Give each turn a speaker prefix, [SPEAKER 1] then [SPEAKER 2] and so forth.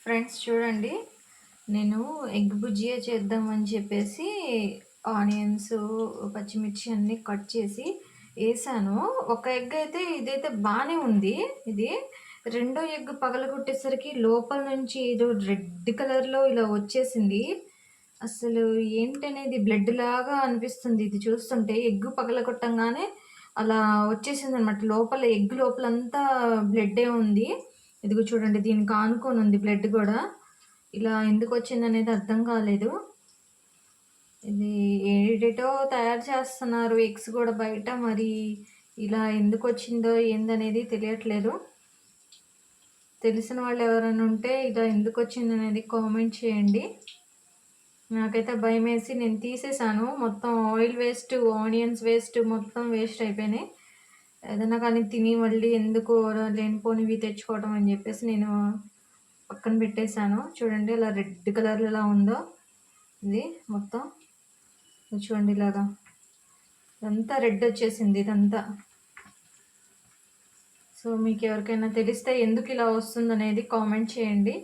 [SPEAKER 1] Friends చూడండి, నేను egg బుజ్జియా చేద్దామని చెప్పేసి ఆనియన్స్, పచ్చిమిర్చి అన్నీ కట్ చేసి వేసాను. ఒక ఎగ్ అయితే ఇదైతే బాగానే ఉంది. ఇది రెండో ఎగ్ పగలగొట్టేసరికి లోపల నుంచి ఏదో రెడ్ కలర్లో ఇలా వచ్చేసింది. అసలు ఏంటనేది బ్లడ్ లాగా అనిపిస్తుంది ఇది చూస్తుంటే. ఎగ్ పగలగొట్టంగానే అలా వచ్చేసింది అనమాట. లోపల ఎగ్ లోపలంతా బ్లడ్డే ఉంది. ఇదిగో చూడండి, దీనికి ఆనుకొని ఉంది బ్లడ్ కూడా. ఇలా ఎందుకు వచ్చిందనేది అర్థం కాలేదు. ఇది ఏడేటో తయారు చేస్తున్నారు ఎగ్స్ కూడా బయట. మరి ఇలా ఎందుకు వచ్చిందో ఏందనేది తెలియట్లేదు. తెలిసిన వాళ్ళు ఎవరైనా ఉంటే ఇలా ఎందుకు వచ్చిందనేది కామెంట్ చేయండి. నాకైతే భయం వేసి నేను తీసేసాను. మొత్తం ఆయిల్ వేస్ట్, ఆనియన్స్ వేస్ట్, మొత్తం వేస్ట్ అయిపోయినాయి. ఏదైనా కానీ తిని మళ్ళీ ఎందుకు లేనిపోనివి తెచ్చుకోవడం అని చెప్పేసి నేను పక్కన పెట్టేశాను. చూడండి ఇలా రెడ్ కలర్ ఎలా ఉందో ఇది మొత్తం. చూడండి ఇలాగా ఇదంతా రెడ్ వచ్చేసింది ఇదంతా. సో మీకు ఎవరికైనా తెలిస్తే ఎందుకు ఇలా వస్తుందనేది కామెంట్ చేయండి.